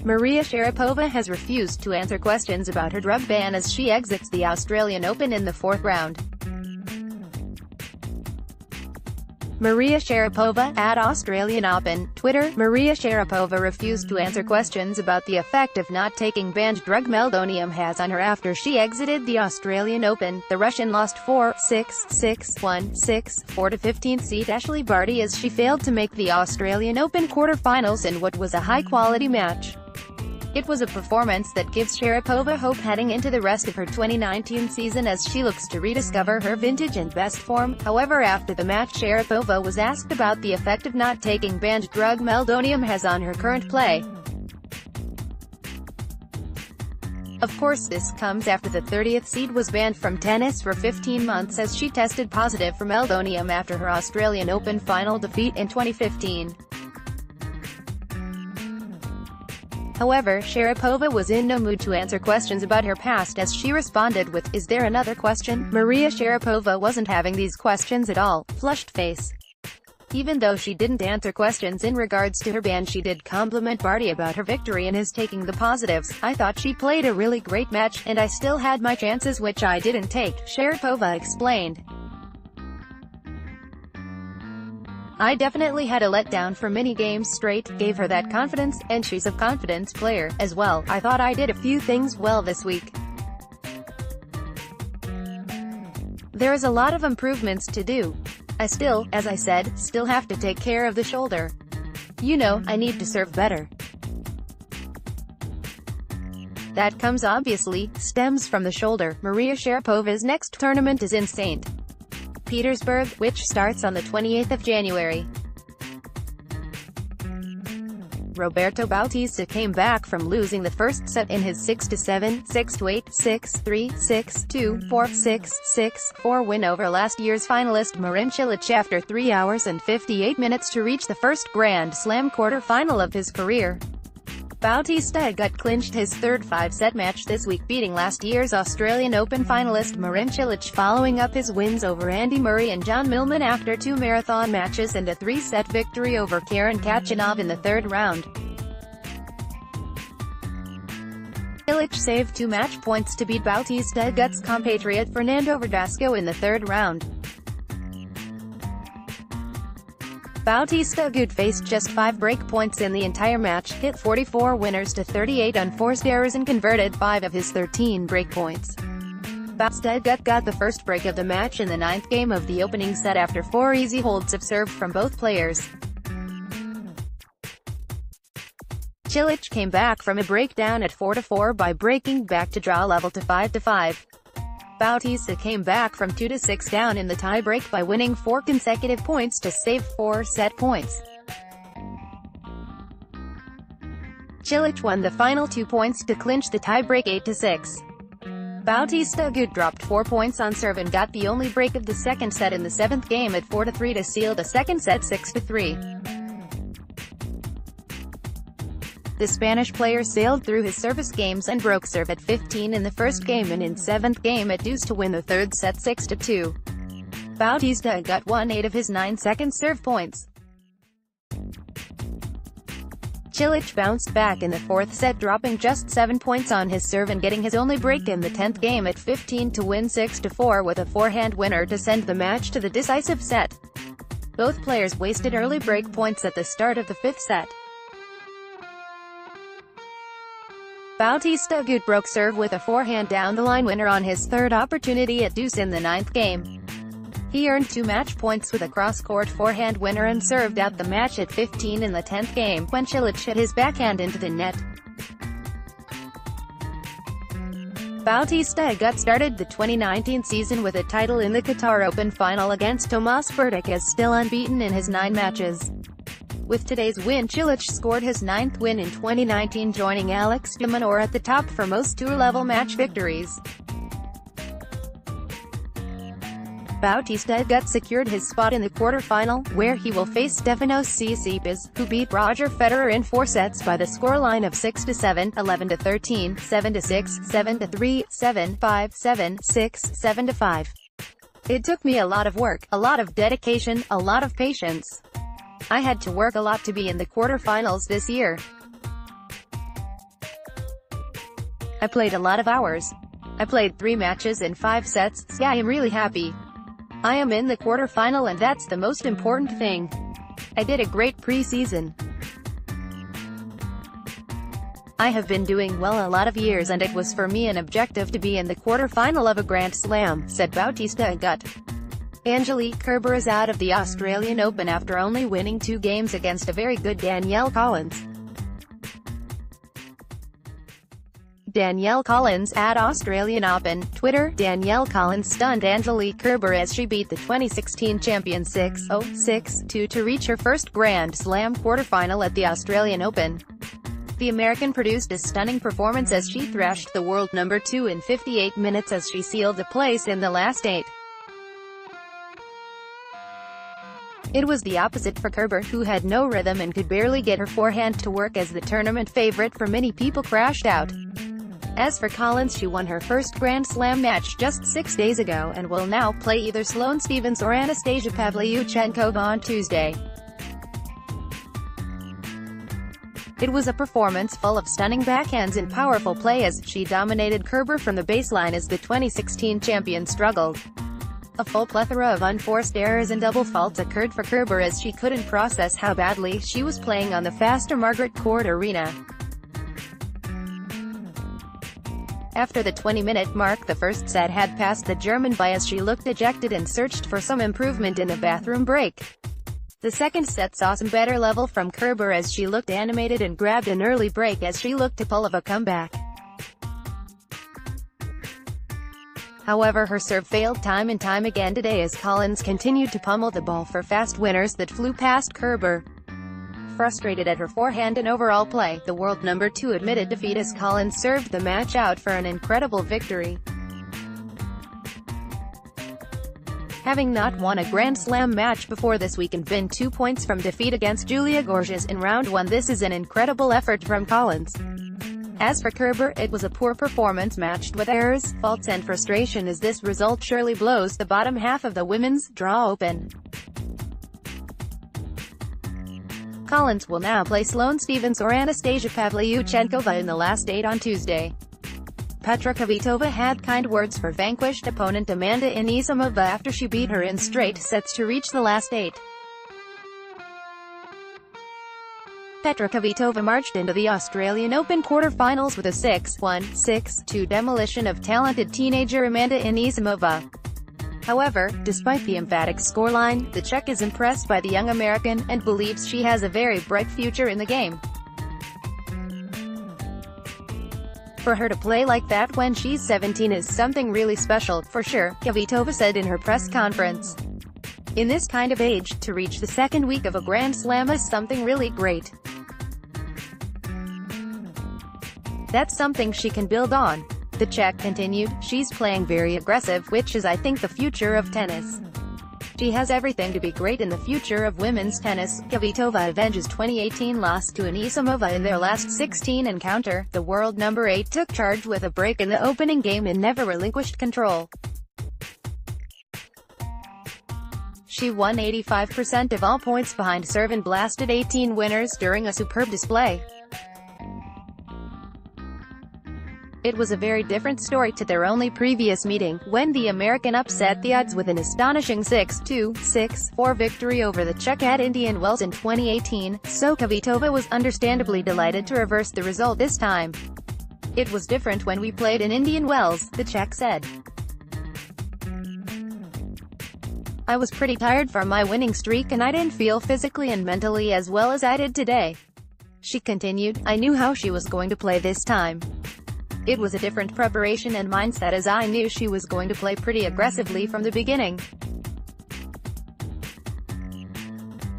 Maria Sharapova has refused to answer questions about her drug ban as she exits the Australian Open in the fourth round. Maria Sharapova, at Australian Open, Twitter. Maria Sharapova refused to answer questions about the effect of not taking banned drug meldonium has on her after she exited the Australian Open. The Russian lost 4-6, 6-1, 6-4 to 15th seed Ashley Barty as she failed to make the Australian Open quarter-finals in what was a high-quality match. It was a performance that gives Sharapova hope heading into the rest of her 2019 season as she looks to rediscover her vintage and best form. However, after the match, Sharapova was asked about the effect of not taking banned drug meldonium has on her current play. Of course, this comes after the 30th seed was banned from tennis for 15 months as she tested positive for meldonium after her Australian Open final defeat in 2015. However, Sharapova was in no mood to answer questions about her past as she responded with, "Is there another question?" Maria Sharapova wasn't having these questions at all, flushed face. Even though she didn't answer questions in regards to her ban, she did compliment Barty about her victory and his taking the positives. "I thought she played a really great match, and I still had my chances which I didn't take," Sharapova explained. "I definitely had a letdown for many games straight, gave her that confidence, and she's a confident player, as well. I thought I did a few things well this week. There is a lot of improvements to do. I still, as I said, still have to take care of the shoulder. You know, I need to serve better. That comes obviously, stems from the shoulder." Maria Sharapova's next tournament is in St. Petersburg, which starts on the 28th of January. Roberto Bautista came back from losing the first set in his 6-7, 6-8, 6-3, 6-2, 4-6, 6-4 win over last year's finalist Marin Cilic after 3 hours and 58 minutes to reach the first Grand Slam quarter-final of his career. Bautista clinched his third 5-set match this week, beating last year's Australian Open finalist Marin Cilic, following up his wins over Andy Murray and John Millman after 2 marathon matches and a 3-set victory over Karen Khachanov in the third round. Cilic saved 2 match points to beat Bautista's compatriot Fernando Verdasco in the third round. Bautista faced just 5 break points in the entire match, hit 44 winners to 38 unforced errors and converted 5 of his 13 break points. Bautista got the first break of the match in the 9th game of the opening set after 4 easy holds of serve from both players. Cilic came back from a breakdown at 4-4 by breaking back to draw level to 5-5. Bautista came back from 2-6 down in the tie-break by winning 4 consecutive points to save 4 set points. Cilic won the final 2 points to clinch the tie-break 8-6. Bautista dropped 4 points on serve and got the only break of the second set in the 7th game at 4-3 to seal the second set 6-3. The Spanish player sailed through his service games and broke serve at 15 in the first game and in 7th game at deuce to win the third set 6-2. Bautista won 8 of his 9 second serve points. Cilic bounced back in the 4th set, dropping just 7 points on his serve and getting his only break in the 10th game at 15 to win 6-4 with a forehand winner to send the match to the decisive set. Both players wasted early break points at the start of the 5th set. Bautista broke serve with a forehand down-the-line winner on his third opportunity at deuce in the 9th game. He earned 2 match points with a cross-court forehand winner and served out the match at 15 in the 10th game, when Cilic hit his backhand into the net. Bautista started the 2019 season with a title in the Qatar Open final against Tomas Berdych as still unbeaten in his 9 matches. With today's win, Cilic scored his 9th win in 2019, joining Alex de Minaur at the top for most tour-level match victories. Bautista secured his spot in the quarterfinal, where he will face Stefanos Tsitsipas, who beat Roger Federer in 4 sets by the scoreline of 6-7, 11-13, 7-6, 7-3, 7-5, 7-6, 7-5. It took me a lot of work, a lot of dedication, a lot of patience. I had to work a lot to be in the quarterfinals this year. I played a lot of hours. I played 3 matches in 5 sets, so yeah, I am really happy. I am in the quarterfinal and that's the most important thing. I did a great pre-season. I have been doing well a lot of years and it was for me an objective to be in the quarterfinal of a Grand Slam, said Bautista Agut. Angelique Kerber is out of the Australian Open after only winning 2 games against a very good Danielle Collins. Danielle Collins at Australian Open, Twitter. Danielle Collins stunned Angelique Kerber as she beat the 2016 champion 6-0, 6-2 to reach her first Grand Slam quarterfinal at the Australian Open. The American produced a stunning performance as she thrashed the world number 2 in 58 minutes as she sealed a place in the last 8. It was the opposite for Kerber, who had no rhythm and could barely get her forehand to work as the tournament favorite for many people crashed out. As for Collins, she won her first Grand Slam match just 6 days ago and will now play either Sloane Stephens or Anastasia Pavlyuchenkova on Tuesday. It was a performance full of stunning backhands and powerful play as she dominated Kerber from the baseline as the 2016 champion struggled. A full plethora of unforced errors and double faults occurred for Kerber as she couldn't process how badly she was playing on the faster Margaret Court Arena. After the 20-minute mark, the first set had passed the German by as she looked dejected and searched for some improvement in the bathroom break. The second set saw some better level from Kerber as she looked animated and grabbed an early break as she looked to pull off a comeback. However, her serve failed time and time again today as Collins continued to pummel the ball for fast winners that flew past Kerber. Frustrated at her forehand and overall play, the world number 2 admitted defeat as Collins served the match out for an incredible victory. Having not won a Grand Slam match before this week and been 2 points from defeat against Julia Gorges in round 1, this is an incredible effort from Collins. As for Kerber, it was a poor performance matched with errors, faults and frustration as this result surely blows the bottom half of the women's draw open. Collins will now play Sloane Stephens or Anastasia Pavlyuchenkova in the last 8 on Tuesday. Petra Kvitova had kind words for vanquished opponent Amanda Anisimova after she beat her in straight sets to reach the last 8. Petra Kvitova marched into the Australian Open quarterfinals with a 6-1, 6-2 demolition of talented teenager Amanda Anisimova. However, despite the emphatic scoreline, the Czech is impressed by the young American, and believes she has a very bright future in the game. For her to play like that when she's 17 is something really special, for sure, Kvitova said in her press conference. In this kind of age, to reach the second week of a Grand Slam is something really great. That's something she can build on. The Czech continued, she's playing very aggressive, which is I think the future of tennis. She has everything to be great in the future of women's tennis. Kvitova avenges 2018 loss to Anisimova in their last 16 encounter. The world number 8 took charge with a break in the opening game and never relinquished control. She won 85% of all points behind serve and blasted 18 winners during a superb display. It was a very different story to their only previous meeting, when the American upset the odds with an astonishing 6-2, 6-4 victory over the Czech at Indian Wells in 2018, so Kvitova was understandably delighted to reverse the result this time. It was different when we played in Indian Wells, the Czech said. I was pretty tired from my winning streak and I didn't feel physically and mentally as well as I did today. She continued, I knew how she was going to play this time. It was a different preparation and mindset as I knew she was going to play pretty aggressively from the beginning.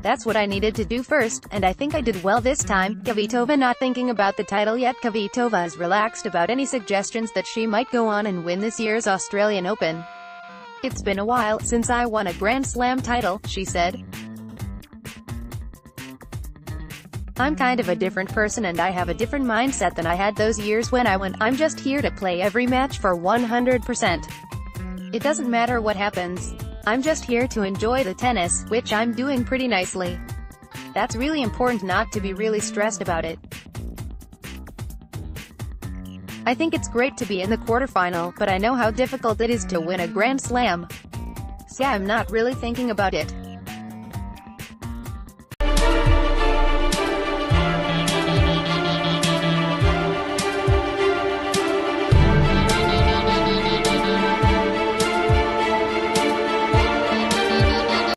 That's what I needed to do first, and I think I did well this time. Kvitova not thinking about the title yet. Kvitova is relaxed about any suggestions that she might go on and win this year's Australian Open. It's been a while since I won a Grand Slam title, she said. I'm kind of a different person and I have a different mindset than I had those years when I won. I'm just here to play every match for 100%. It doesn't matter what happens. I'm just here to enjoy the tennis, which I'm doing pretty nicely. That's really important, not to be really stressed about it. I think it's great to be in the quarterfinal, but I know how difficult it is to win a Grand Slam. So yeah, I'm not really thinking about it.